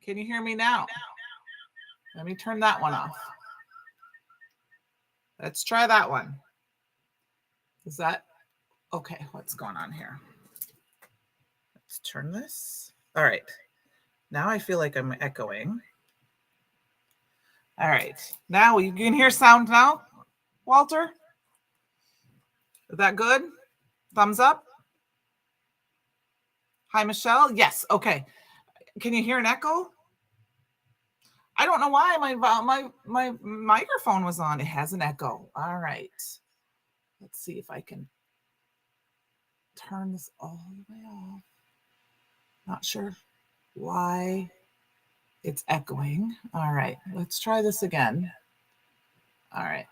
Can you hear me now? Let me turn that one off. Let's try that one. Is that okay? What's going on here? Let's turn this. All right. Now I feel like I'm echoing. All right. Now you can hear sound now, Walter? Is that good? Thumbs up? Hi, Michelle. Yes. Okay. Can you hear an echo? I don't know why my microphone was on. It has an echo. All right. Let's see if I can turn this all the way off. Not sure why it's echoing. All right. Let's try this again. All right.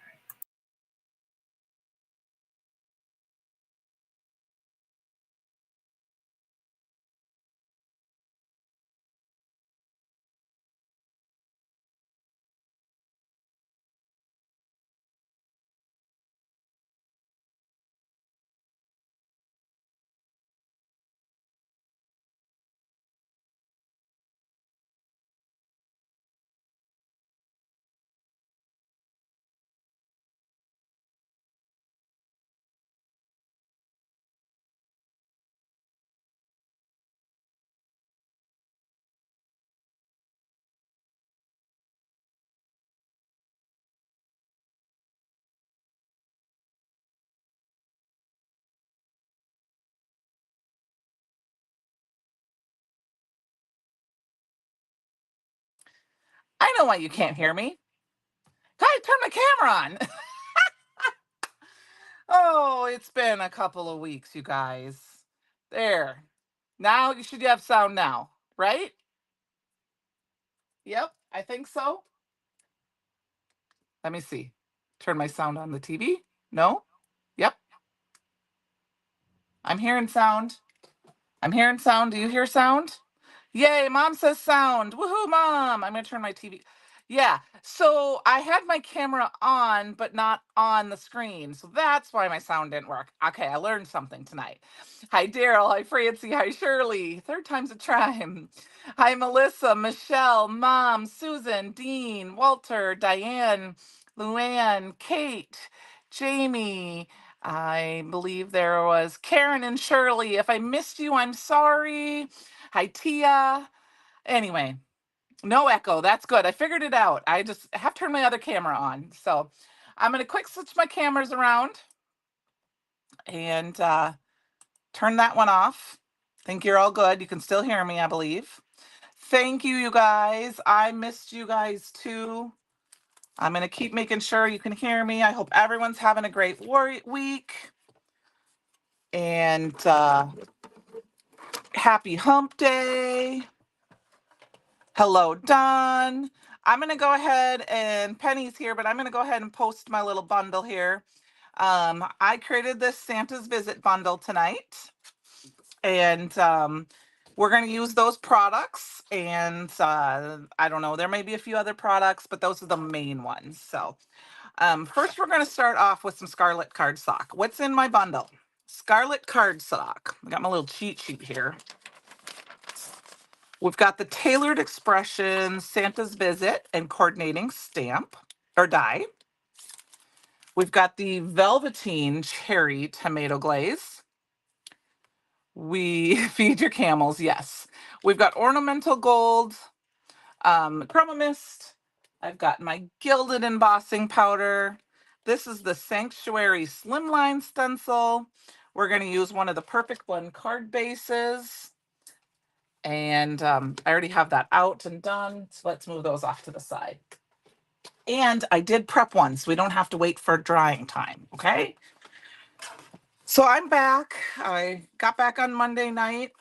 I know why you can't hear me. Guys, turn my camera on. Oh, it's been a couple of weeks, you guys. There. Now you should have sound now, right? Yep, I think so. Let me see. Turn my sound on the TV. No? Yep. I'm hearing sound. I'm hearing sound. Do you hear sound? Yay, mom says sound. Woohoo, mom. I'm going to turn my TV. Yeah, so I had my camera on, but not on the screen. So that's why my sound didn't work. Okay, I learned something tonight. Hi, Daryl. Hi, Francie. Hi, Shirley. Third time's a charm. Hi, Melissa, Michelle, Mom, Susan, Dean, Walter, Diane, Luann, Kate, Jamie. I believe there was Karen and Shirley. If I missed you, I'm sorry. Hi, Tia. Anyway, no echo. That's good. I figured it out. I just have turned my other camera on. So I'm going to quick switch my cameras around and turn that one off. Think you're all good. You can still hear me, I believe. Thank you, you guys. I missed you guys too. I'm going to keep making sure you can hear me. I hope everyone's having a great week. And happy hump day. Hello, Don. I'm going to go ahead and Penny's here, but I'm going to go ahead and post my little bundle here. I created this Santa's Visit bundle tonight, and we're going to use those products. And I don't know, there may be a few other products, but those are the main ones. So first, we're going to start off with some Scarlet Cardstock. What's in my bundle? Scarlet Cardstock. I got my little cheat sheet here. We've got the Tailored Expressions Santa's Visit and Coordinating Stamp or die. We've got the Velveteen Cherry Tomato Glaze. We feed your camels, yes. We've got Ornamental Gold, Chroma Mist. I've got my Gilded Embossing Powder. This is the Sanctuary Slimline Stencil. We're going to use one of the Perfect Blend card bases. And I already have that out and done. So let's move those off to the side. And I did prep one, so we don't have to wait for drying time, okay? So I'm back. I got back on Monday night.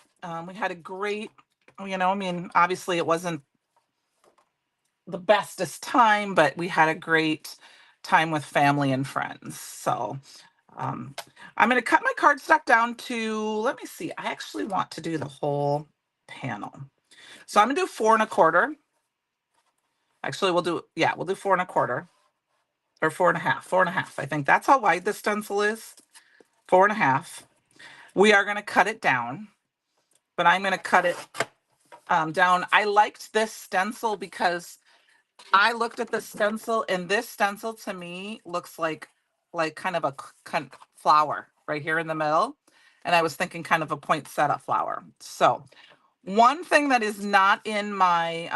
We had a great, obviously it wasn't the bestest time, but we had a great time with family and friends. So I'm going to cut my cardstock down to, let me see, I actually want to do the whole panel. So I'm gonna do 4 1/4. Actually, we'll do 4 1/4 or 4 1/2, 4 1/2. I think that's how wide this stencil is. 4 1/2. We are gonna cut it down, but I'm gonna cut it down. I liked this stencil because I looked at the stencil, and this stencil to me looks like kind of a flower right here in the middle. And I was thinking kind of a poinsettia flower. So one thing that is not in my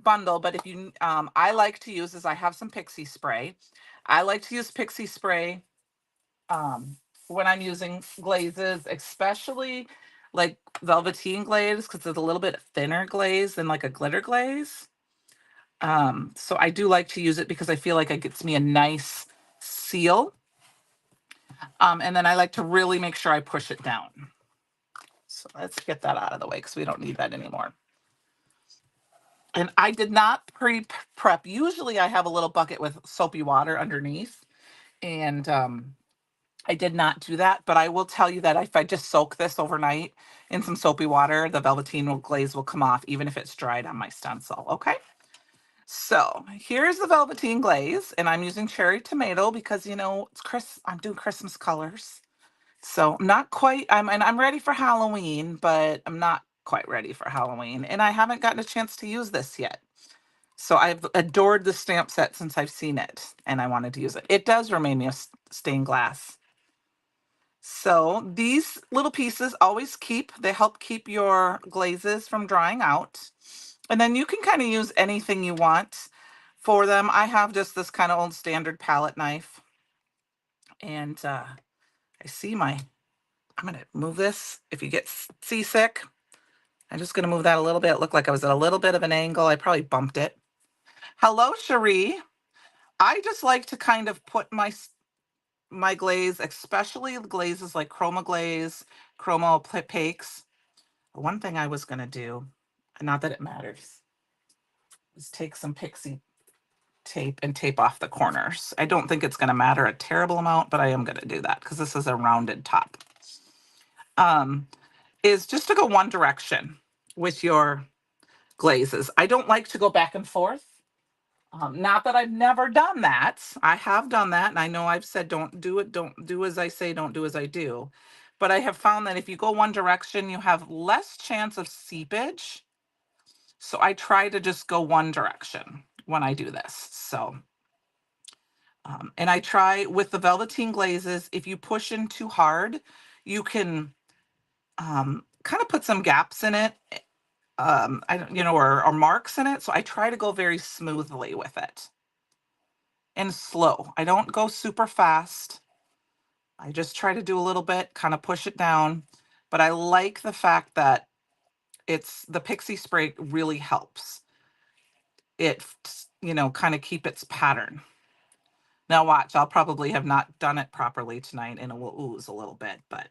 bundle, but if you, I like to use is I have some pixie spray. I like to use pixie spray um, when I'm using glazes, especially like Velveteen glaze, because it's a little bit thinner glaze than like a glitter glaze. So I do like to use it because I feel like it gets me a nice seal. And then I like to really make sure I push it down. So let's get that out of the way because we don't need that anymore. And I did not pre-prep. Usually I have a little bucket with soapy water underneath. And I did not do that. But I will tell you that if I just soak this overnight in some soapy water, the Velveteen glaze will come off even if it's dried on my stencil. Okay. So here's the Velveteen glaze, and I'm using cherry tomato because, you know, it's I'm doing Christmas colors. So I'm not quite, and I'm ready for Halloween, but I'm not quite ready for Halloween. And I haven't gotten a chance to use this yet. So I've adored the stamp set since I've seen it, and I wanted to use it. It does remind me of stained glass. So these little pieces always they help keep your glazes from drying out. And then you can kind of use anything you want for them. I have just this kind of old standard palette knife. And I see I'm going to move this. If you get seasick, I'm just going to move that a little bit. It looked like I was at a little bit of an angle. I probably bumped it. Hello, Cherie. I just like to kind of put my glaze, especially glazes like Chroma glaze, Chroma opaques. One thing I was going to do, not that it matters, is take some pixie tape and tape off the corners. I don't think it's going to matter a terrible amount, but I am going to do that because this is a rounded top. Is just to go one direction with your glazes. I don't like to go back and forth. Not that I've never done that. I have done that, and I know I've said don't do it, don't do as I say, don't do as I do. But I have found that if you go one direction, you have less chance of seepage. So I try to just go one direction when I do this. So and I try with the Velveteen glazes, if you push in too hard, you can kind of put some gaps in it, I don't, you know, or marks in it. So I try to go very smoothly with it and slow. I don't go super fast. I just try to do a little bit, kind of push it down. But I like the fact that the pixie spray really helps it, you know, kind of keep its pattern. Now watch, I'll probably have not done it properly tonight and it will ooze a little bit, but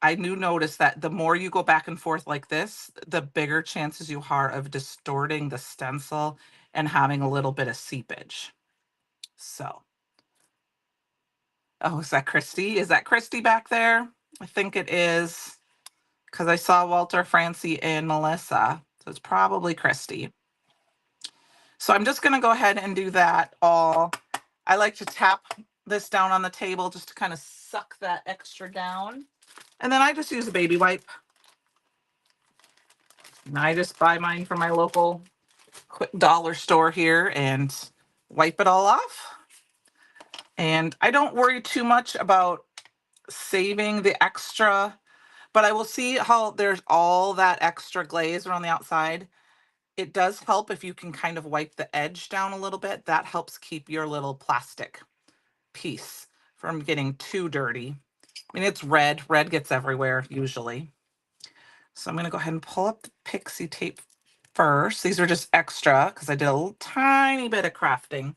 I do notice that the more you go back and forth like this, the bigger chances you are of distorting the stencil and having a little bit of seepage. So, oh, is that Christy? Is that Christy back there? I think it is because I saw Walter, Francie, and Melissa. So it's probably Christy. So I'm just going to go ahead and do that all. I like to tap this down on the table just to kind of suck that extra down. And then I just use a baby wipe. And I just buy mine from my local quick dollar store here and wipe it all off. And I don't worry too much about saving the extra, but I will see how there's all that extra glaze around the outside. It does help if you can kind of wipe the edge down a little bit. That helps keep your little plastic piece from getting too dirty. I mean, it's red. Red gets everywhere usually. So I'm going to go ahead and pull up the pixie tape first. These are just extra because I did a little tiny bit of crafting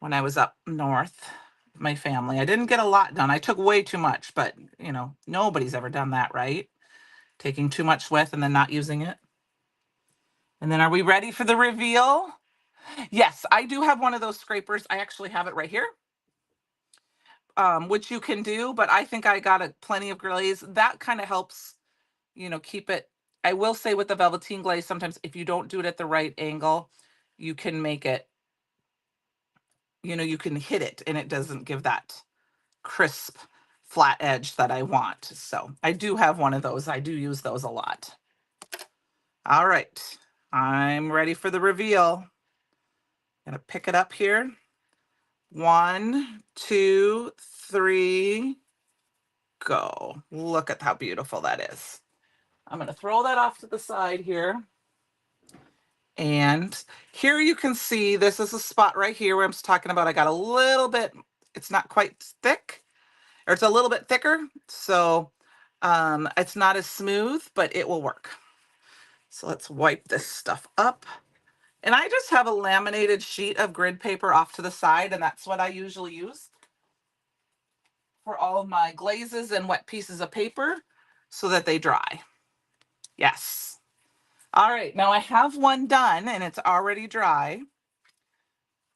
when I was up north with my family. I didn't get a lot done. I took way too much, but you know, nobody's ever done that, right? Taking too much with and then not using it. And then are we ready for the reveal? Yes, I do have one of those scrapers. I actually have it right here. Which you can do, but I think I got plenty of glaze. That kind of helps, you know, keep it. I will say with the Velveteen glaze, sometimes if you don't do it at the right angle, you can make it, you know, you can hit it and it doesn't give that crisp, flat edge that I want. So I do have one of those. I do use those a lot. All right, I'm ready for the reveal. Gonna pick it up here. 1, 2, 3, go. Look at how beautiful that is. I'm gonna throw that off to the side here. And here you can see, this is a spot right here where I'm talking about I got a little bit, it's not quite thick, or it's a little bit thicker. So it's not as smooth, but it will work. So let's wipe this stuff up. And I just have a laminated sheet of grid paper off to the side, and that's what I usually use for all of my glazes and wet pieces of paper so that they dry. Yes. All right, now I have one done and it's already dry.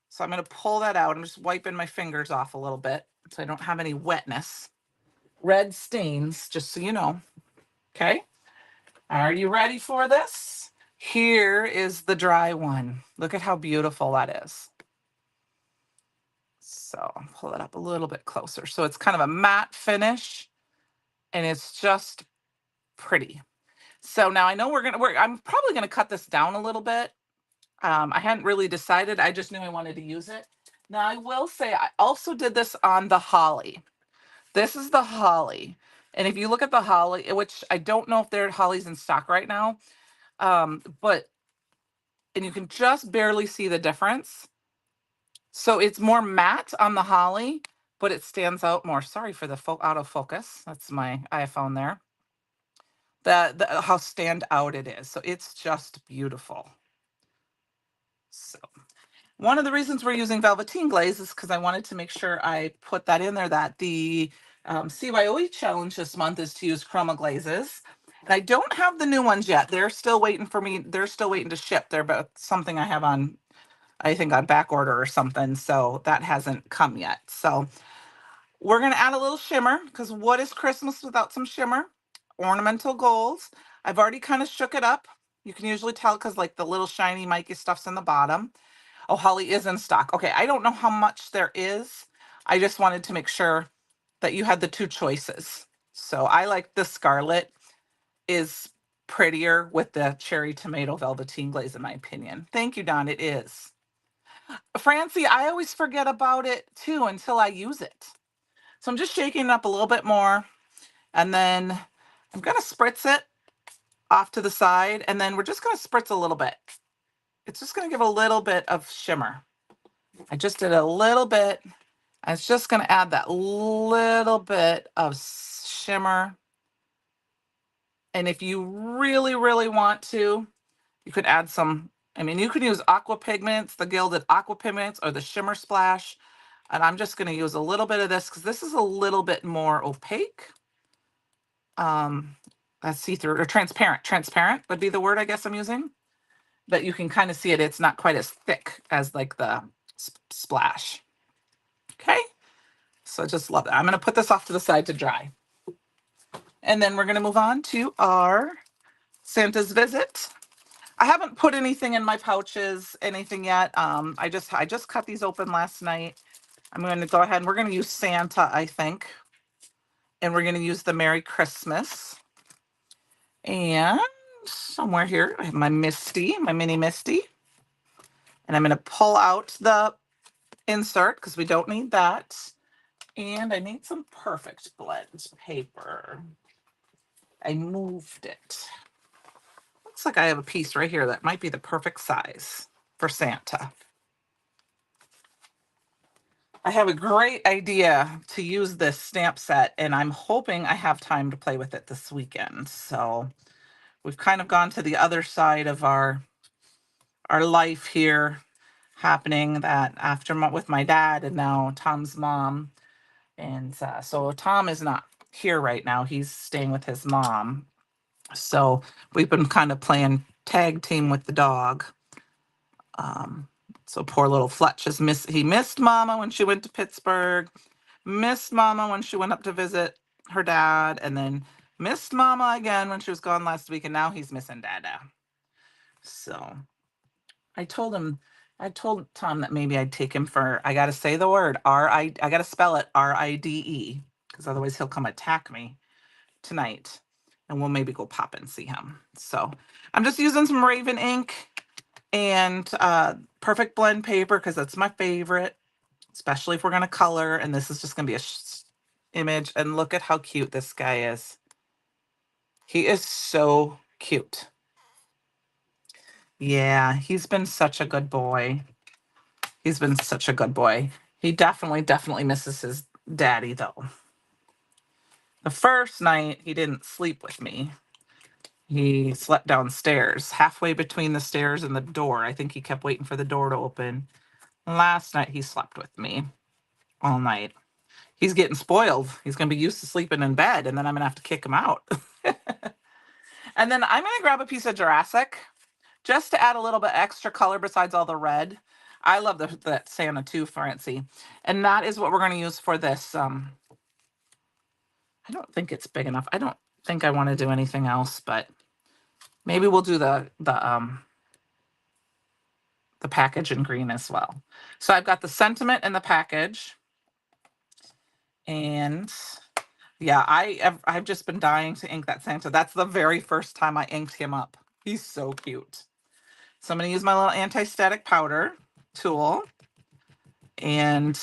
So I'm going to pull that out. I'm just wiping my fingers off a little bit so I don't have any wetness. Red stains, just so you know. Okay. Are you ready for this? Here is the dry one. Look at how beautiful that is. So I'll pull it up a little bit closer. So it's kind of a matte finish and it's just pretty. So now I know I'm probably going to cut this down a little bit. I hadn't really decided. I just knew I wanted to use it. Now I will say I also did this on the holly. This is the holly. And if you look at the holly, which I don't know if there are hollies in stock right now, but you can just barely see the difference. So it's more matte on the holly, but it stands out more. Sorry for the out of focus. That's my iPhone there. How stand out it is. So it's just beautiful. So one of the reasons we're using Velveteen glaze is because I wanted to make sure I put that in there, that the CYOE challenge this month is to use Chroma glazes. And I don't have the new ones yet. They're still waiting for me. They're still waiting to ship. They're about something I have on, I think, on back order or something. So that hasn't come yet. So we're going to add a little shimmer, because what is Christmas without some shimmer? Ornamental golds. I've already kind of shook it up. You can usually tell because like the little shiny Mikey stuff's in the bottom. Oh, holly is in stock. Okay, I don't know how much there is. I just wanted to make sure that you had the two choices. So I like the Scarlet is prettier with the cherry tomato velveteen glaze, in my opinion. Thank you, Don. It is. Francie, I always forget about it too until I use it. So I'm just shaking it up a little bit more. And then I'm going to spritz it off to the side. And then we're just going to spritz a little bit. It's just going to give a little bit of shimmer. I just did a little bit. I was just going to add that little bit of shimmer. And if you really, really want to, you could add some, I mean, you could use aqua pigments, the Gilded aqua pigments, or the shimmer splash. And I'm just going to use a little bit of this because this is a little bit more opaque. That's see-through or transparent. Transparent would be the word I guess I'm using. But you can kind of see it. It's not quite as thick as like the splash. Okay. So just love that. I'm going to put this off to the side to dry. And then we're going to move on to our Santa's visit. I haven't put anything in my pouches, anything yet. I just cut these open last night. I'm going to go ahead and we're going to use Santa, I think. And we're going to use the Merry Christmas. And somewhere here, I have my Misty, my mini Misty. And I'm going to pull out the insert because we don't need that. And I need some Perfect Blend paper. I moved it. Looks like I have a piece right here that might be the perfect size for Santa. I have a great idea to use this stamp set, and I'm hoping I have time to play with it this weekend. So we've kind of gone to the other side of our life here, happening that after with my dad and now Tom's mom. And so Tom is not here right now. He's staying with his mom. So we've been kind of playing tag team with the dog. So poor little Fletch he missed Mama when she went to Pittsburgh, missed Mama when she went up to visit her dad, and then missed Mama again when she was gone last week, and now he's missing Dada. So I told Tom that maybe I'd take him for, I got to say the word, I got to spell it RIDE, because otherwise he'll come attack me tonight. and we'll maybe go pop and see him. So I'm just using some Raven ink and Perfect Blend paper because that's my favorite, especially if we're going to color. And this is just going to be a image. And look at how cute this guy is. He is so cute. Yeah, he's been such a good boy. He's been such a good boy. He definitely misses his daddy, though. The first night, he didn't sleep with me. He slept downstairs, halfway between the stairs and the door. I think he kept waiting for the door to open. Last night, he slept with me all night. He's getting spoiled. He's going to be used to sleeping in bed, and then I'm going to have to kick him out. And then I'm going to grab a piece of Jurassic just to add a little bit extra color besides all the red. I love that Santa too, Francie. And that is what we're going to use for this. I don't think it's big enough. I don't think I want to do anything else, but maybe we'll do the package in green as well. So I've got the sentiment in the package. And yeah, I've just been dying to ink that Santa. That's the very first time I inked him up. He's so cute. So I'm going to use my little anti-static powder tool and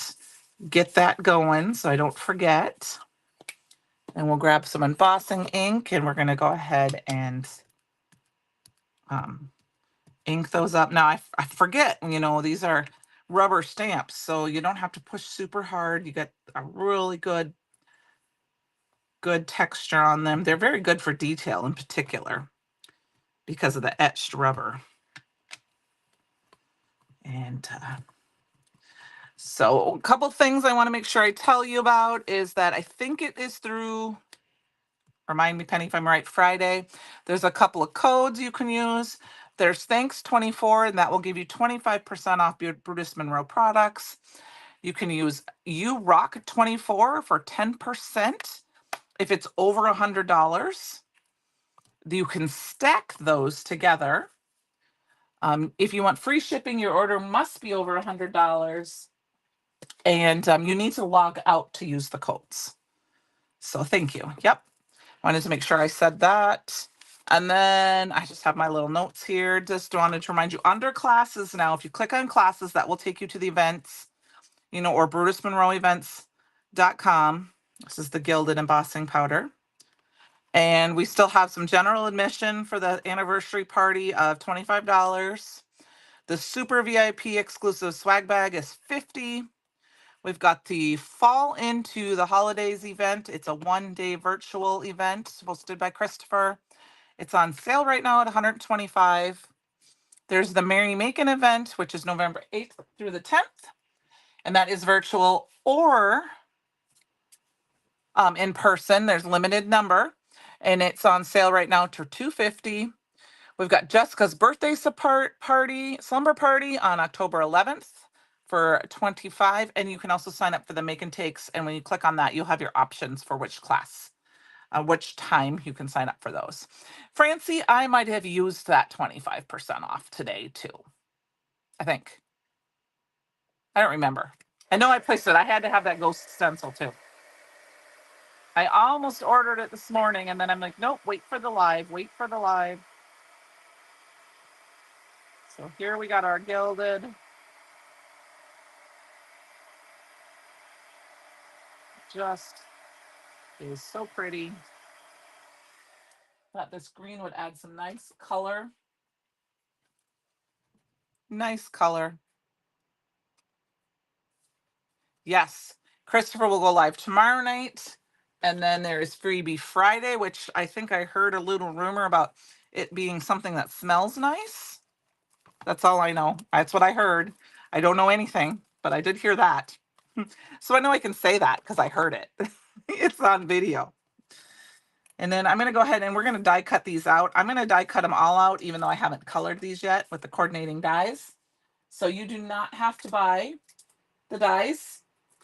get that going so I don't forget. And we'll grab some embossing ink and we're going to go ahead and ink those up. Now I forget, you know, these are rubber stamps, so you don't have to push super hard. You get a really good texture on them. They're very good for detail in particular because of the etched rubber. And so a couple things I want to make sure I tell you about is that I think it is through, remind me, Penny, if I'm right, Friday. There's a couple of codes you can use. There's Thanks24, and that will give you 25% off your Brutus Monroe products. You can use URock24 for 10% if it's over $100. You can stack those together. If you want free shipping, your order must be over $100. And you need to log out to use the codes. So thank you. Yep. Wanted to make sure I said that. And then I just have my little notes here. Just wanted to remind you, under classes now, if you click on classes, that will take you to the events, you know, or BrutusMonroeEvents.com. This is the Gilded embossing powder. And we still have some general admission for the anniversary party of $25. The super VIP exclusive swag bag is $50. We've got the Fall into the Holidays event. It's a one-day virtual event hosted by Christopher. It's on sale right now at $125. There's the Merry Making event, which is November 8th through the 10th. And that is virtual or in person. There's limited number. And it's on sale right now to $250. We've got Jessica's birthday slumber party on October 11th for $25. And you can also sign up for the make and takes. And when you click on that, you'll have your options for which class, which time you can sign up for those. Francie, I might have used that 25% off today too. I think. I don't remember. I know I placed it. I had to have that ghost stencil too. I almost ordered it this morning and then I'm like, nope, wait for the live. So here we got our Gilded. Just is so pretty. Thought this green would add some nice color. Nice color. Yes, Christopher will go live tomorrow night. And then there is Freebie Friday, which I think I heard a little rumor about it being something that smells nice. That's all I know. That's what I heard. I don't know anything, but I did hear that. So I know I can say that because I heard it. It's on video. And then I'm going to go ahead and we're going to die cut these out. I'm going to die cut them all out, even though I haven't colored these yet with the coordinating dies. So you do not have to buy the dies.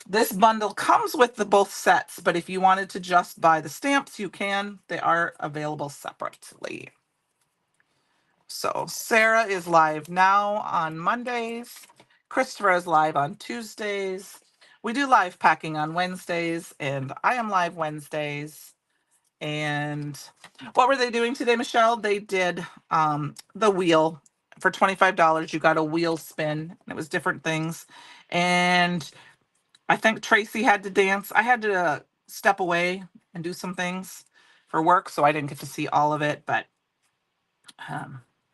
This bundle comes with the both sets, but if you wanted to just buy the stamps, you can. They are available separately. So Sarah is live now on Mondays. Christopher is live on Tuesdays. We do live packing on Wednesdays, and I am live Wednesdays. And what were they doing today, Michelle? They did the wheel for $25. You got a wheel spin, and it was different things. And I think Tracy had to dance. I had to step away and do some things for work, so I didn't get to see all of it, but I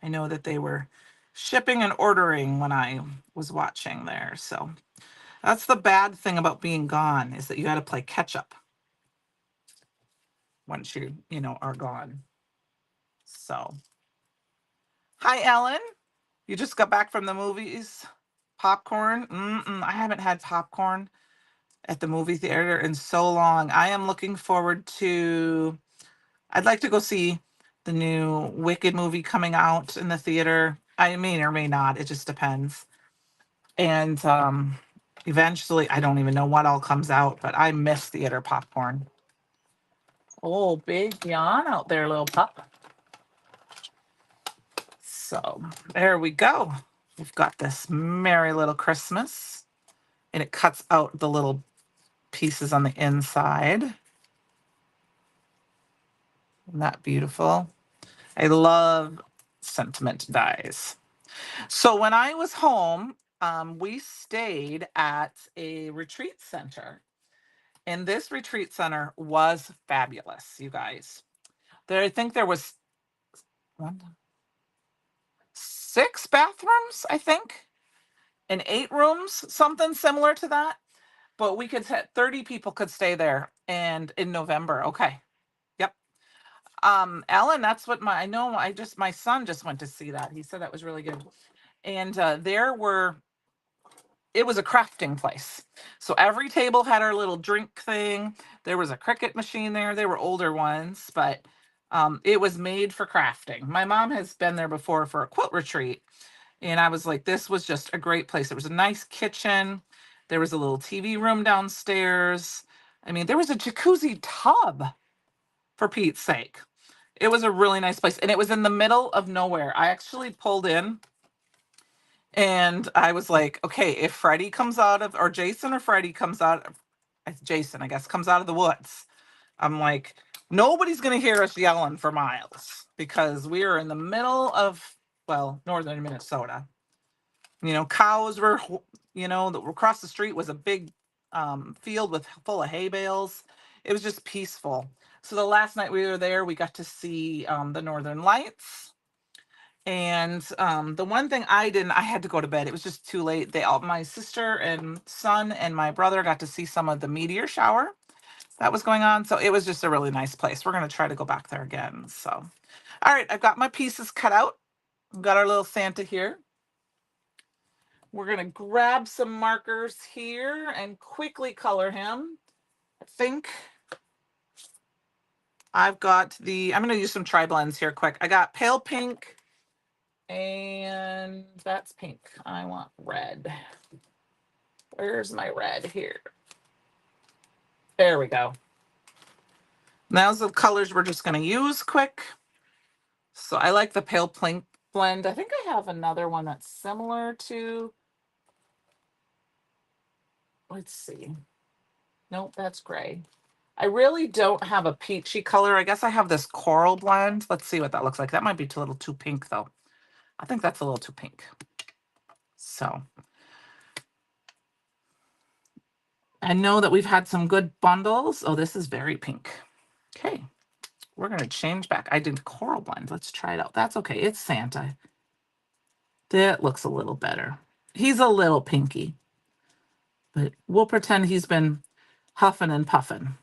know that they were shipping and ordering when I was watching there. So that's the bad thing about being gone, is that you got to play catch up once you are gone. So, hi, Ellen. You just got back from the movies? Popcorn? I haven't had popcorn at the movie theater in so long. I am looking forward to, I'd like to go see the new Wicked movie coming out in the theater. I may or may not. It just depends. And eventually, I don't even know what all comes out, but I miss theater popcorn. Oh, big yawn out there, little pup. So there we go. We've got this Merry Little Christmas, and it cuts out the little pieces on the inside. Isn't that beautiful? I love sentiment dies. So when I was home, we stayed at a retreat center. And this retreat center was fabulous, you guys. I think there was 6 bathrooms, I think, and 8 rooms, something similar to that. But we could 30 people could stay there, and in November. Okay. Yep. Ellen, that's what my son just went to see that. He said that was really good. And it was a crafting place. So every table had our little drink thing. There was a Cricut machine there. They were older ones, but it was made for crafting. My mom has been there before for a quilt retreat. And I was like, this was just a great place. There was a nice kitchen. There was a little TV room downstairs. I mean, there was a jacuzzi tub, for Pete's sake. It was a really nice place. And it was in the middle of nowhere. I actually pulled in and I was like, okay, if Freddie comes out of, or Jason or Freddie comes out of, Jason, I guess, comes out of the woods, I'm like, nobody's going to hear us yelling for miles, because we are in the middle of, northern Minnesota. Cows were, across the street was a big field full of hay bales. It was just peaceful. So the last night we were there, we got to see the Northern Lights. And the one thing I had to go to bed. It was just too late. My sister and son and my brother got to see some of the meteor shower that was going on. So it was just a really nice place. We're going to try to go back there again. So, all right, I've got my pieces cut out. We've got our little Santa here. We're going to grab some markers here and quickly color him. I think I'm going to use some tri-blends here quick. I got pale pink, and that's pink. I want red. Where's my red here? There we go. Now's the colors we're just going to use quick. So I like the pale pink blend. I think I have another one that's similar to, let's see. Nope, that's gray. I really don't have a peachy color. I guess I have this coral blend. Let's see what that looks like. That might be a little too pink, though. I think that's a little too pink. So I know that we've had some good bundles. Oh, this is very pink. Okay, we're going to change back. I did coral blend. Let's try it out. That's okay. It's Santa. That looks a little better. He's a little pinky, but we'll pretend he's been huffing and puffing.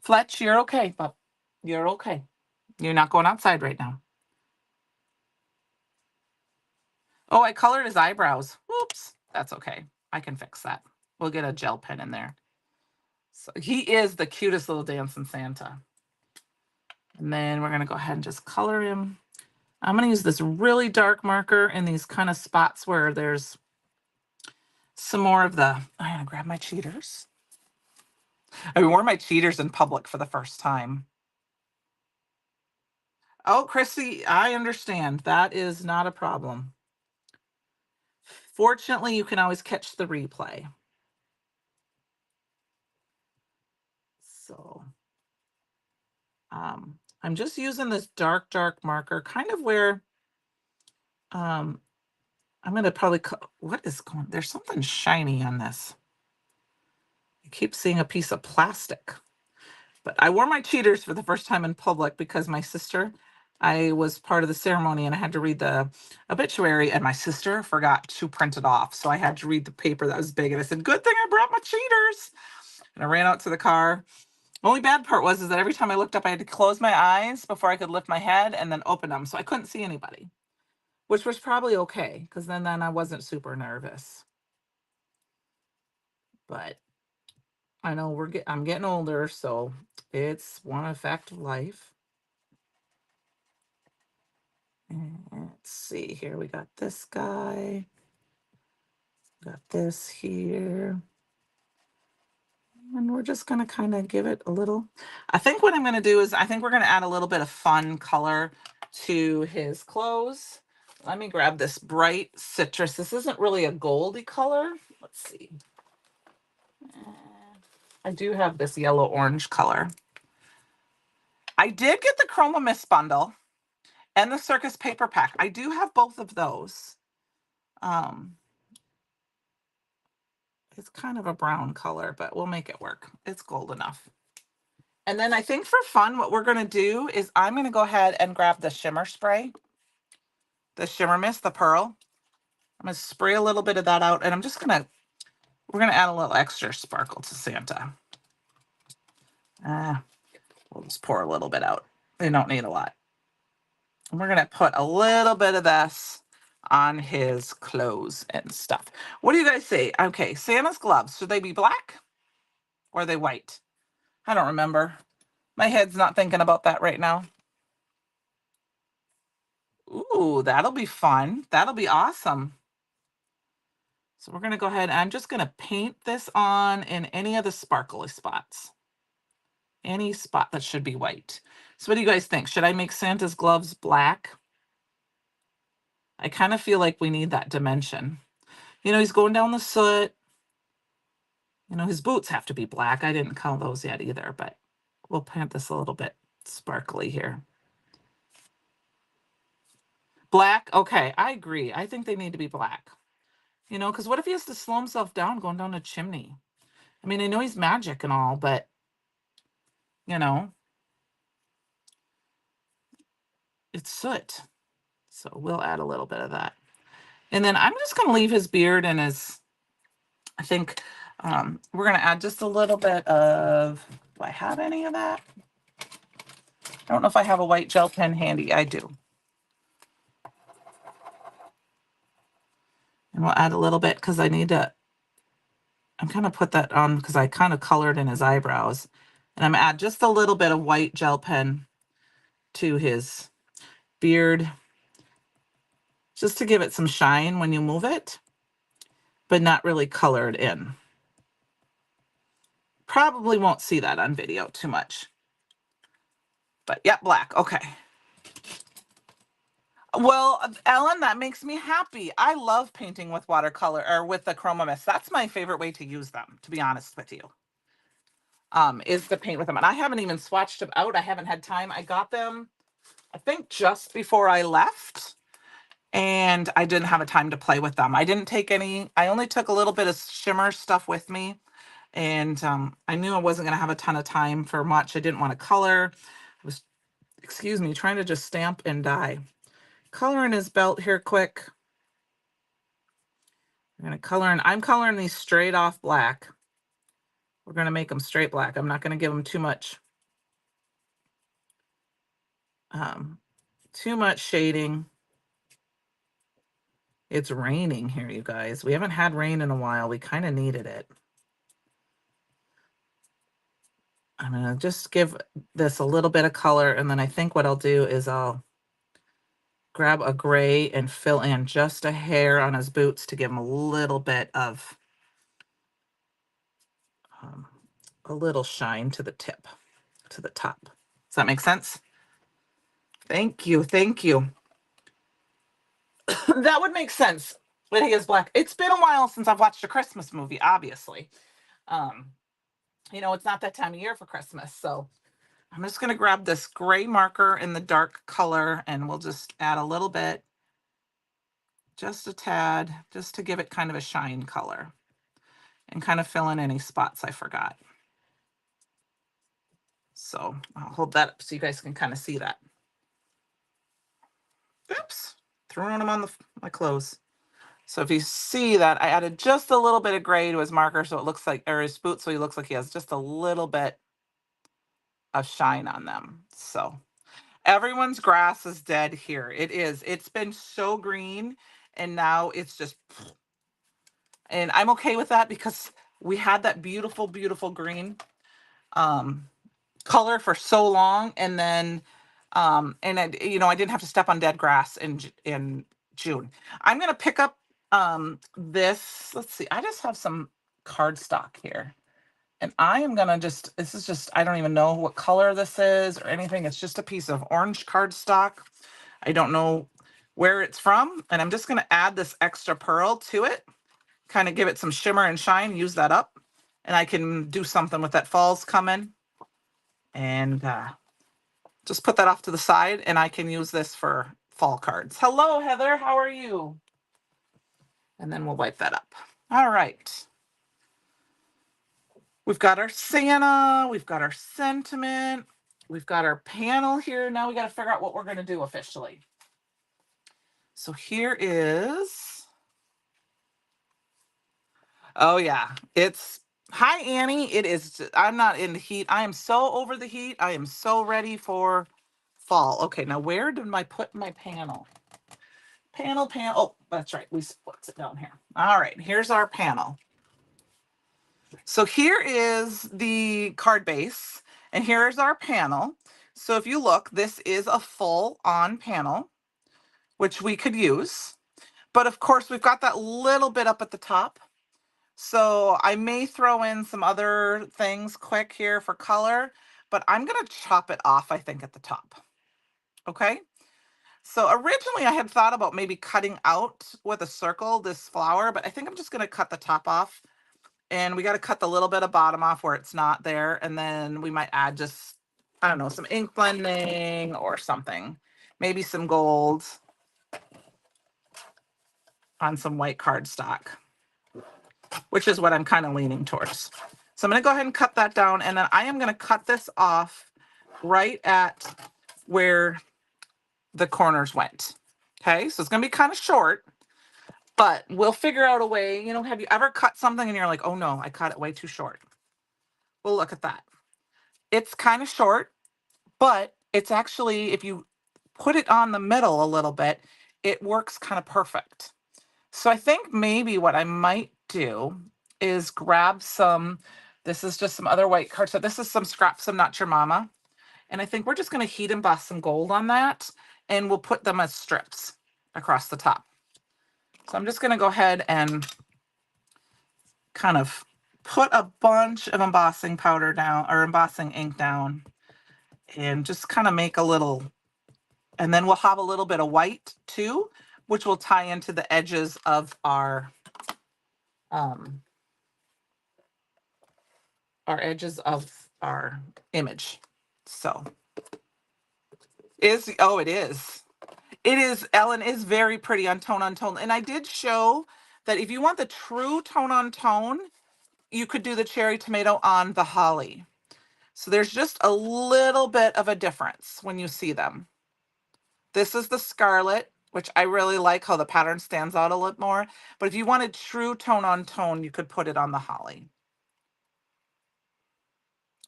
Fletch, you're okay, bub. You're okay. You're not going outside right now. Oh, I colored his eyebrows. Whoops. That's okay. I can fix that. We'll get a gel pen in there. So he is the cutest little dancing Santa. And then we're going to go ahead and just color him. I'm going to use this really dark marker in these kind of spots where there's some more of the, I'm going to grab my cheaters. I wore my cheaters in public for the first time. Oh, Chrissy, I understand. That is not a problem. Fortunately, you can always catch the replay. So I'm just using this dark marker, kind of where I'm going to probably, what is going, there's something shiny on this. I keep seeing a piece of plastic. But I wore my cheaters for the first time in public because my sister, I was part of the ceremony and I had to read the obituary, and my sister forgot to print it off. So I had to read the paper that was big, and I said, good thing I brought my cheaters. And I ran out to the car. The only bad part was is that every time I looked up, I had to close my eyes before I could lift my head and then open them. So I couldn't see anybody, which was probably okay because then I wasn't super nervous. But I know I'm getting older, so it's one fact of life. And let's see here. We got this guy. Got this here. And we're just going to kind of give it a little. I think what I'm going to do is I think we're going to add a little bit of fun color to his clothes. Let me grab this bright citrus. This isn't really a goldy color. Let's see. I do have this yellow orange color. I did get the Chroma Mist bundle and the Circus paper pack. I do have both of those. It's kind of a brown color, but we'll make it work. It's gold enough. And then I think for fun, what we're going to do is I'm going to go ahead and grab the shimmer spray, the shimmer mist, the pearl. I'm going to spray a little bit of that out, and we're going to add a little extra sparkle to Santa. We'll just pour a little bit out. They don't need a lot. And we're going to put a little bit of this on his clothes and stuff. What do you guys say? Okay, Santa's gloves, should they be black or are they white? I don't remember. My head's not thinking about that right now. Ooh, that'll be fun. That'll be awesome. So we're going to go ahead and I'm just going to paint this on in any of the sparkly spots. Any spot that should be white. So what do you guys think? Should I make Santa's gloves black? I kind of feel like we need that dimension. You know, he's going down the soot. You know, his boots have to be black. I didn't count those yet either, but we'll paint this a little bit sparkly here. Black? Okay, I agree. I think they need to be black. You know, because what if he has to slow himself down going down a chimney? I mean, I know he's magic and all, but, you know, it's soot. So we'll add a little bit of that. And then I'm just going to leave his beard and his, I think we're going to add just a little bit of, do I have any of that? I don't know if I have a white gel pen handy. I do. And we'll add a little bit because I need to, I'm kind of put that on because I kind of colored in his eyebrows. And I'm going to add just a little bit of white gel pen to his beard, just to give it some shine when you move it, but not really colored in. Probably won't see that on video too much. But yeah, black. Okay. Well, Ellen, that makes me happy. I love painting with watercolor or with the Chroma Mist. That's my favorite way to use them, to be honest with you. Is to paint with them. And I haven't even swatched them out. I haven't had time. I got them, I think, just before I left. And I didn't have a time to play with them. I didn't take any. I only took a little bit of shimmer stuff with me. And I knew I wasn't going to have a ton of time for much. I didn't want to color. I was, excuse me, trying to just stamp and dye. Coloring his belt here quick. I'm going to color, and I'm coloring these straight off black. We're going to make them straight black. I'm not going to give them too much shading. It's raining here, you guys. We haven't had rain in a while. We kind of needed it. I'm going to just give this a little bit of color, and then I think what I'll do is I'll grab a gray and fill in just a hair on his boots to give him a little bit of a little shine to the tip, to the top. Does that make sense? Thank you. Thank you. That would make sense when he is black. It's been a while since I've watched a Christmas movie, obviously. You know, it's not that time of year for Christmas, so I'm just going to grab this gray marker in the dark color and we'll just add a little bit, just a tad, just to give it kind of a shine color and kind of fill in any spots I forgot. So I'll hold that up so you guys can kind of see that. Oops, throwing them on my clothes. So if you see that, I added just a little bit of gray to his marker so it looks like, or his boot, so he looks like he has just a little bit of shine on them. So everyone's grass is dead here. It is. It's been so green and now it's just, and I'm okay with that because we had that beautiful, beautiful green color for so long. And then, and I, you know, I didn't have to step on dead grass in June. I'm going to pick up this. Let's see. I just have some cardstock here. And I am going to just, this is just, I don't even know what color this is or anything. It's just a piece of orange cardstock. I don't know where it's from. And I'm just going to add this extra pearl to it, kind of give it some shimmer and shine, use that up. And I can do something with that fall's coming. And just put that off to the side and I can use this for fall cards. Hello, Heather. How are you? And then we'll wipe that up. All right. We've got our Santa, we've got our sentiment, we've got our panel here. Now we got to figure out what we're going to do officially. So here is, oh yeah, it's, hi Annie. It is, I'm not in the heat. I am so over the heat. I am so ready for fall. Okay, now where did I put my panel? Panel. Oh, that's right. We split it down here. All right, here's our panel. So here is the card base, and here's our panel. So if you look, this is a full on panel, which we could use. But of course, we've got that little bit up at the top. So I may throw in some other things quick here for color, but I'm going to chop it off, I think, at the top. Okay. So originally I had thought about maybe cutting out with a circle this flower, but I think I'm just going to cut the top off. And we got to cut the little bit of bottom off where it's not there. And then we might add just, I don't know, some ink blending or something. Maybe some gold on some white cardstock, which is what I'm kind of leaning towards. So I'm going to go ahead and cut that down. And then I am going to cut this off right at where the corners went. Okay, so it's going to be kind of short, but we'll figure out a way. You know, have you ever cut something and you're like, oh no, I cut it way too short? Well, look at that. It's kind of short, but it's actually, if you put it on the middle a little bit, it works kind of perfect. So I think maybe what I might do is grab some, this is just some other white card. So this is some scraps of Not Your Mama. And I think we're just going to heat emboss some gold on that, and we'll put them as strips across the top. So I'm just going to go ahead and kind of put a bunch of embossing powder down, or embossing ink down, and just kind of make a little, and then we'll have a little bit of white too, which will tie into the edges of our edges of our image. So oh, it is. It is, Ellen is very pretty on tone on tone. And I did show that if you want the true tone on tone, you could do the cherry tomato on the holly. So there's just a little bit of a difference when you see them. This is the Scarlet, which I really like how the pattern stands out a little more. But if you wanted true tone on tone, you could put it on the holly.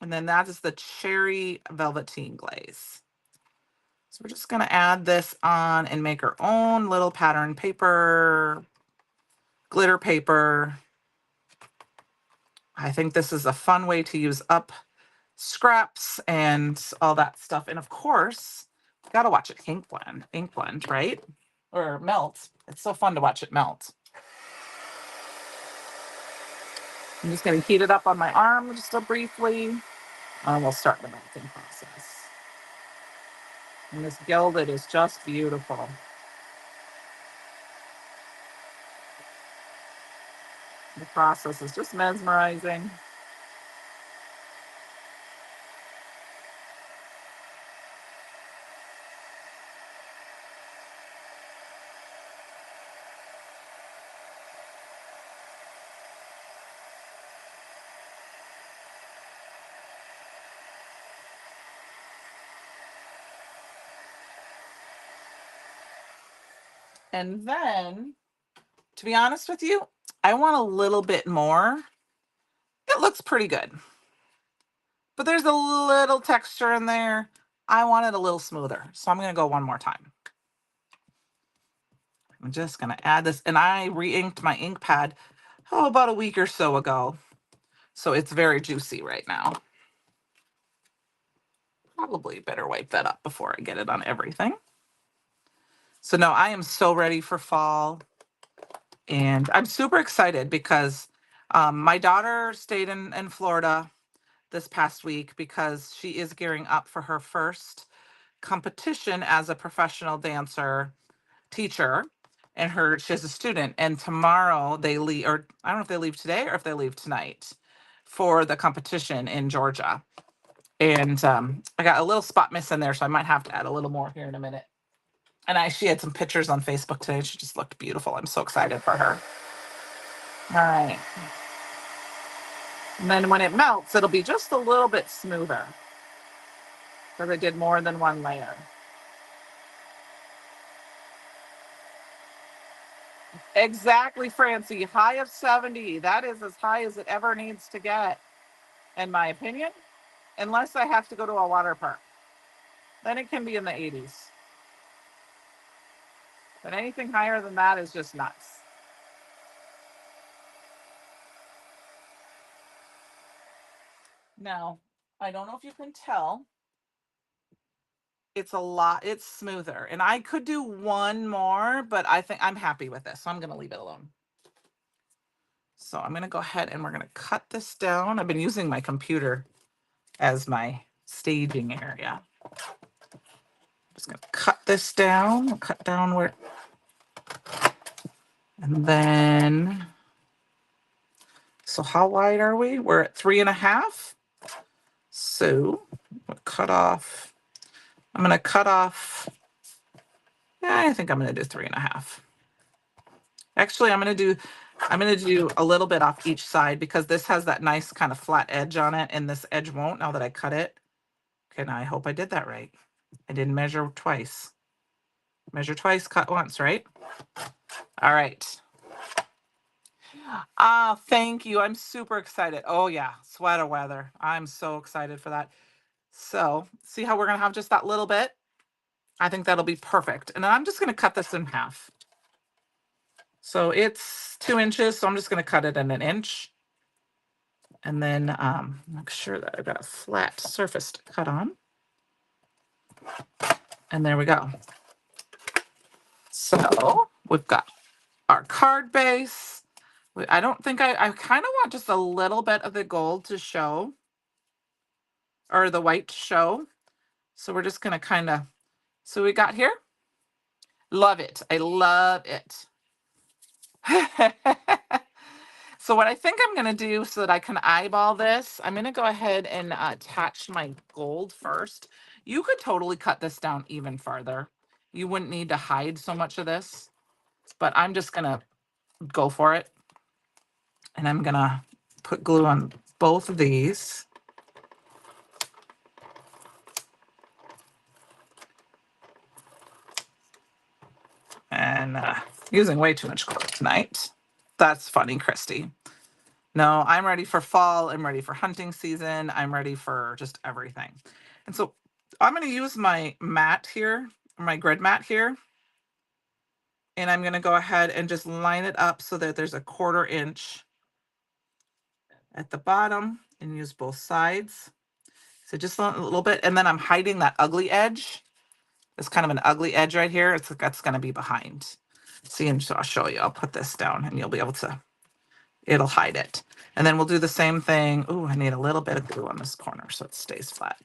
And then that is the cherry velveteen glaze. So we're just going to add this on and make our own little pattern paper, glitter paper. I think this is a fun way to use up scraps and all that stuff. And of course, you got to watch it ink blend, right? Or melt. It's so fun to watch it melt. I'm just going to heat it up on my arm just briefly. And we'll start the melting process. And this Gilded is just beautiful. The process is just mesmerizing. And then, to be honest with you, I want a little bit more. It looks pretty good, but there's a little texture in there. I want it a little smoother, so I'm going to go one more time. I'm just going to add this, and I re-inked my ink pad, about a week or so ago, so it's very juicy right now. Probably better wipe that up before I get it on everything. So no, I am so ready for fall, and I'm super excited because my daughter stayed in Florida this past week because she is gearing up for her first competition as a professional dancer teacher, and she has a student, and tomorrow they leave, or I don't know if they leave today or if they leave tonight for the competition in Georgia. And I got a little spot missing there, so I might have to add a little more here in a minute. And she had some pictures on Facebook today. She just looked beautiful. I'm so excited for her. All right. And then when it melts, it'll be just a little bit smoother because I did more than one layer. Exactly, Francie. High of 70. That is as high as it ever needs to get, in my opinion, unless I have to go to a water park. Then it can be in the 80s. But anything higher than that is just nuts. Now, I don't know if you can tell. It's smoother. And I could do one more, but I think I'm happy with this. So I'm going to leave it alone. So I'm going to go ahead and we're going to cut this down. I've been using my computer as my staging area. Just going to cut this down. Cut down where, and then, so how wide are we? We're at 3.5. So we'll cut off. I'm going to cut off. Yeah, I think I'm going to do 3.5. Actually, I'm going to do a little bit off each side because this has that nice kind of flat edge on it, and this edge won't now that I cut it. Okay, now I hope I did that right. I didn't measure twice. Measure twice, cut once, right? All right. Thank you. I'm super excited. Oh yeah, sweater weather. I'm so excited for that. So see how we're gonna have just that little bit? I think that'll be perfect. And then I'm just gonna cut this in half. So it's 2 inches, so I'm just gonna cut it in 1 inch. And then make sure that I've got a flat surface to cut on. And there we go. So we've got our card base. I don't think I kind of want just a little bit of the gold to show, or the white to show. So we're just going to kind of, so we got here. Love it. I love it. So what I think I'm going to do so that I can eyeball this, I'm going to go ahead and attach my gold first. You could totally cut this down even farther. You wouldn't need to hide so much of this, but I'm just going to go for it. And I'm going to put glue on both of these. And using way too much glue tonight. That's funny, Christy. No, I'm ready for fall. I'm ready for hunting season. I'm ready for just everything. And so I'm going to use my mat here, my grid mat here. And I'm going to go ahead and just line it up so that there's a 1/4 inch at the bottom and use both sides. So just a little bit. And then I'm hiding that ugly edge. It's kind of an ugly edge right here. That's going to be behind. See, and so I'll show you. I'll put this down and you'll be able to, it'll hide it. And then we'll do the same thing. Oh, I need a little bit of glue on this corner so it stays flat.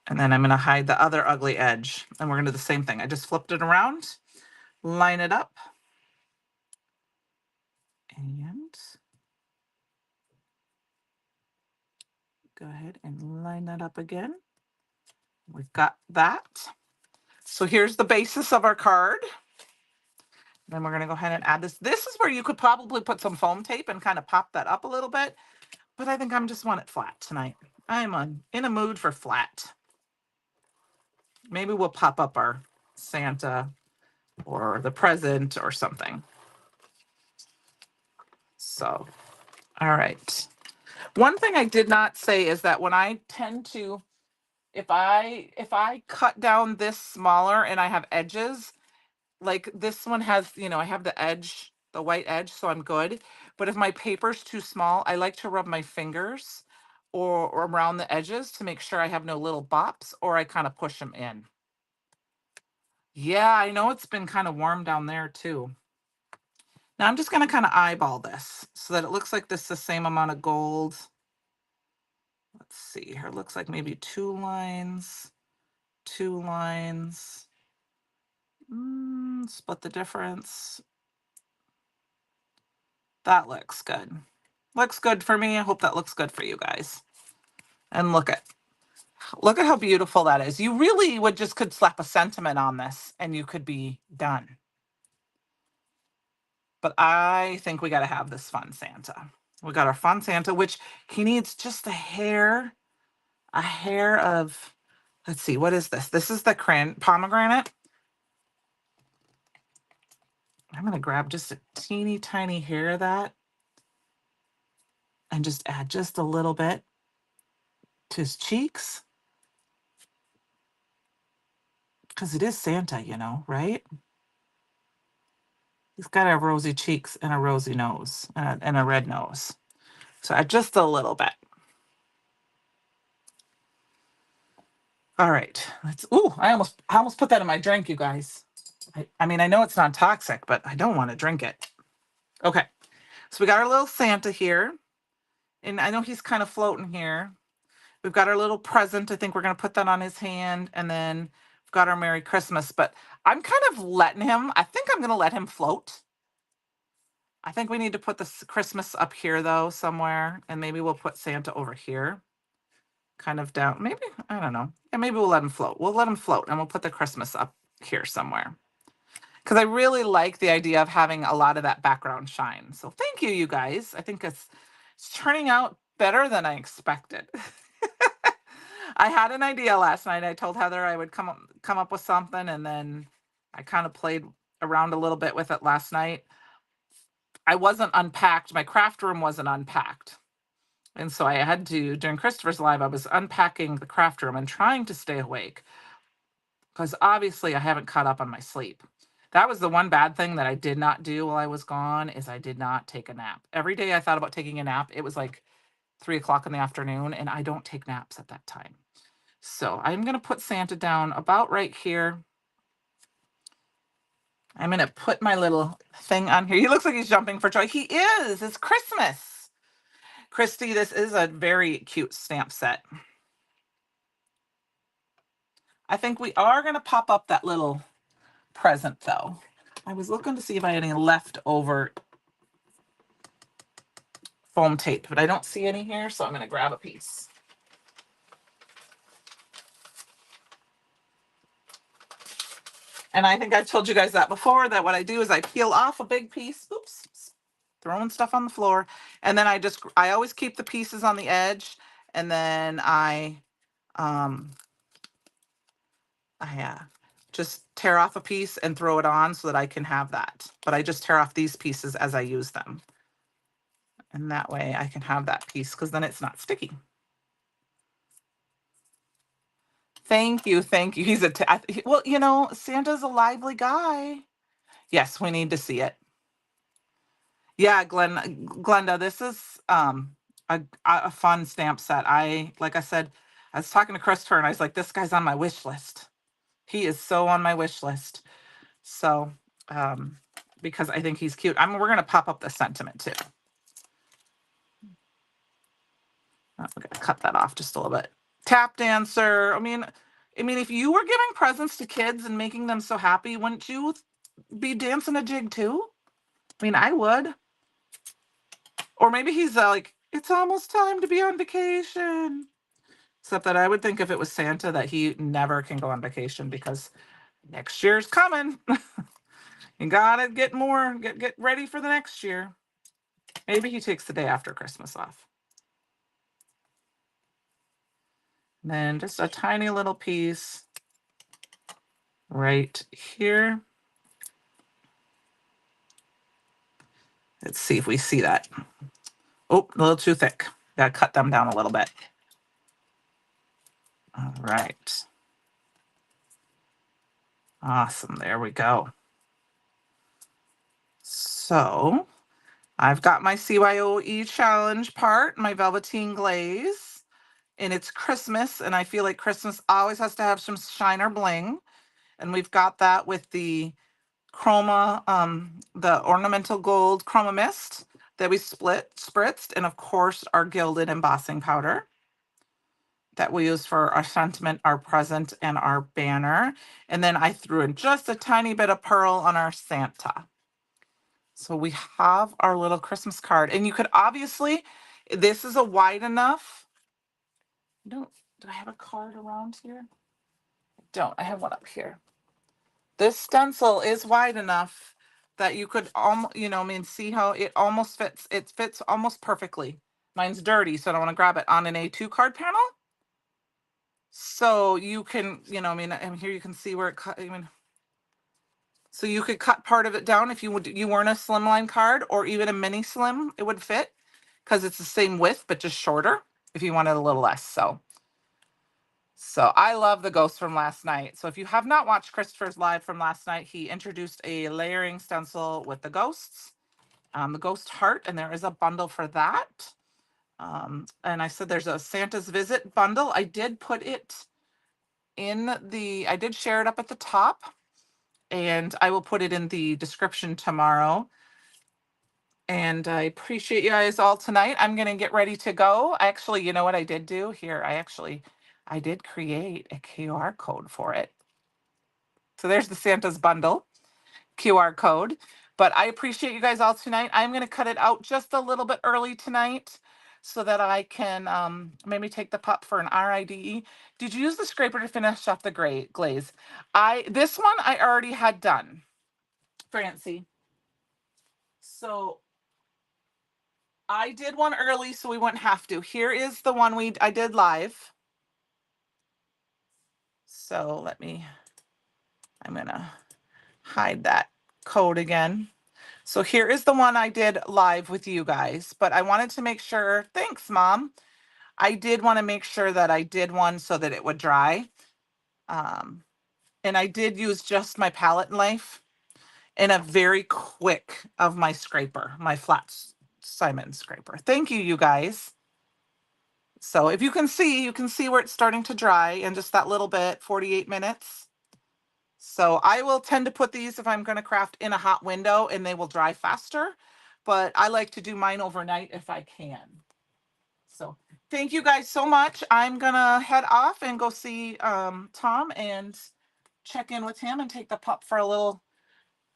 And then I'm going to hide the other ugly edge. And we're going to do the same thing. I just flipped it around, line it up. And go ahead and line that up again. We've got that. So here's the basis of our card. Then we're going to go ahead and add this. This is where you could probably put some foam tape and kind of pop that up a little bit. But I think I'm just want it flat tonight. I'm in a mood for flat. maybe we'll pop up our Santa or the present or something. So, all right. One thing I did not say is that when I tend to, if I cut down this smaller and I have edges, like this one has, you know, I have the edge, the white edge, so I'm good. But if my paper's too small, I like to rub my fingers or around the edges to make sure I have no little bops, or I kind of push them in. Yeah, I know it's been kind of warm down there too. Now I'm just going to kind of eyeball this so that it looks like this is the same amount of gold. Let's see here. It looks like maybe 2 lines, 2 lines. Split the difference. That looks good. Looks good for me. I hope that looks good for you guys. And look at how beautiful that is. You really would just could slap a sentiment on this and you could be done. But I think we got to have this fun Santa. We got our fun Santa, which he needs just a hair of, let's see, what is this? This is the pomegranate. I'm going to grab just a teeny tiny hair of that and just add just a little bit to his cheeks. Because it is Santa, you know, right? He's got to have rosy cheeks and a rosy nose and a red nose. So add just a little bit. All right. Ooh, I almost put that in my drink, you guys. I mean, I know it's not toxic, but I don't want to drink it. Okay. So we got our little Santa here. And I know he's kind of floating here. We've got our little present. I think we're going to put that on his hand. And then we've got our Merry Christmas. But I'm kind of letting him, I think I'm going to let him float. I think we need to put this Christmas up here, though, somewhere. And maybe we'll put Santa over here. Kind of down. Maybe, I don't know. Yeah, maybe we'll let him float. We'll let him float. And we'll put the Christmas up here somewhere. Because I really like the idea of having a lot of that background shine. So thank you, you guys. I think it's turning out better than I expected. I had an idea last night. I told Heather I would come up with something, and then I kind of played around a little bit with it last night. I wasn't unpacked. My craft room wasn't unpacked. And so I had to, during Christopher's Live, I was unpacking the craft room and trying to stay awake. Because obviously I haven't caught up on my sleep. That was the one bad thing that I did not do while I was gone, is I did not take a nap. Every day I thought about taking a nap. It was like 3 o'clock in the afternoon, and I don't take naps at that time. So I'm going to put Santa down about right here. I'm going to put my little thing on here. He looks like he's jumping for joy. He is. It's Christmas. Christy, this is a very cute stamp set. I think we are going to pop up that little present, though. I was looking to see if I had any leftover foam tape, but I don't see any here, so I'm going to grab a piece. And I think I've told you guys that before, that what I do is I peel off a big piece. Oops, throwing stuff on the floor. And then I always keep the pieces on the edge, and then I just tear off a piece and throw it on so that I can have that. But I just tear off these pieces as I use them. And that way I can have that piece, because then it's not sticky. Thank you. Thank you. He's well, you know, Santa's a lively guy. Yes, we need to see it. Yeah, Glenda, this is a fun stamp set. Like I said, I was talking to Christopher and I was like, this guy's on my wish list. He is so on my wish list. So, because I think he's cute. We're going to pop up the sentiment too. We're going to cut that off just a little bit. Tap dancer. I mean, if you were giving presents to kids and making them so happy, wouldn't you be dancing a jig too? I mean, I would. Or maybe he's like, it's almost time to be on vacation. Except that I would think if it was Santa that he never can go on vacation, because next year's coming. You gotta get ready for the next year. Maybe he takes the day after Christmas off. And then just a tiny little piece. right here. Let's see if we see that. Oh, a little too thick. Gotta cut them down a little bit. All right. Awesome, there we go. So I've got my CYOE challenge part, my Velveteen Glaze, and it's Christmas, and I feel like Christmas always has to have some shine or bling. And we've got that with the Chroma, the Ornamental Gold Chroma Mist that we spritzed, and of course our Gilded embossing powder that we use for our sentiment, our present, and our banner. And then I threw in just a tiny bit of pearl on our Santa. So we have our little Christmas card, and you could obviously, this is a wide enough. Do I have a card around here? I don't. I have one up here. This stencil is wide enough that you could almost, see how it almost fits. It fits almost perfectly. Mine's dirty, so I don't want to grab it on an A2 card panel. So you can, and here you can see where it cut. So you could cut part of it down if you weren't a slimline card or even a mini slim, it would fit because it's the same width, but just shorter if you wanted a little less. So I love the ghost from last night. So if you have not watched Christopher's live from last night, he introduced a layering stencil with the ghosts, the ghost heart, and there is a bundle for that. And I said there's a Santa's Visit bundle. I did put it I did share it up at the top, and I will put it in the description tomorrow. And I appreciate you guys all tonight. I'm going to get ready to go. Actually, you know what I did do here? I did create a QR code for it. So there's the Santa's bundle QR code. But I appreciate you guys all tonight. I'm going to cut it out just a little bit early tonight so that I can maybe take the pup for an RIDE. Did you use the scraper to finish off the glaze? This one I already had done, Francie. So I did one early so we wouldn't have to. Here is the one I did live. So I'm going to hide that code again. So here is the one I did live with you guys, but I wanted to make sure, thanks Mom. I did want to make sure that I did one so that it would dry. And I did use just my palette knife and a very quick of my scraper, my flat Simon scraper. Thank you, you guys. So if you can see where it's starting to dry in just that little bit, 48 minutes. So I will tend to put these if I'm going to craft in a hot window and they will dry faster, but I like to do mine overnight if I can. So thank you guys so much. I'm going to head off and go see Tom and check in with him and take the pup for a little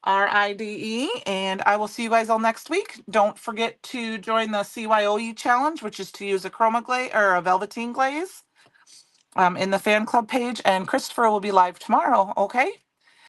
RIDE, and I will see you guys all next week. Don't forget to join the CYOE challenge, which is to use a Chroma glaze or a Velveteen glaze in the fan club page, and Christopher will be live tomorrow. Okay.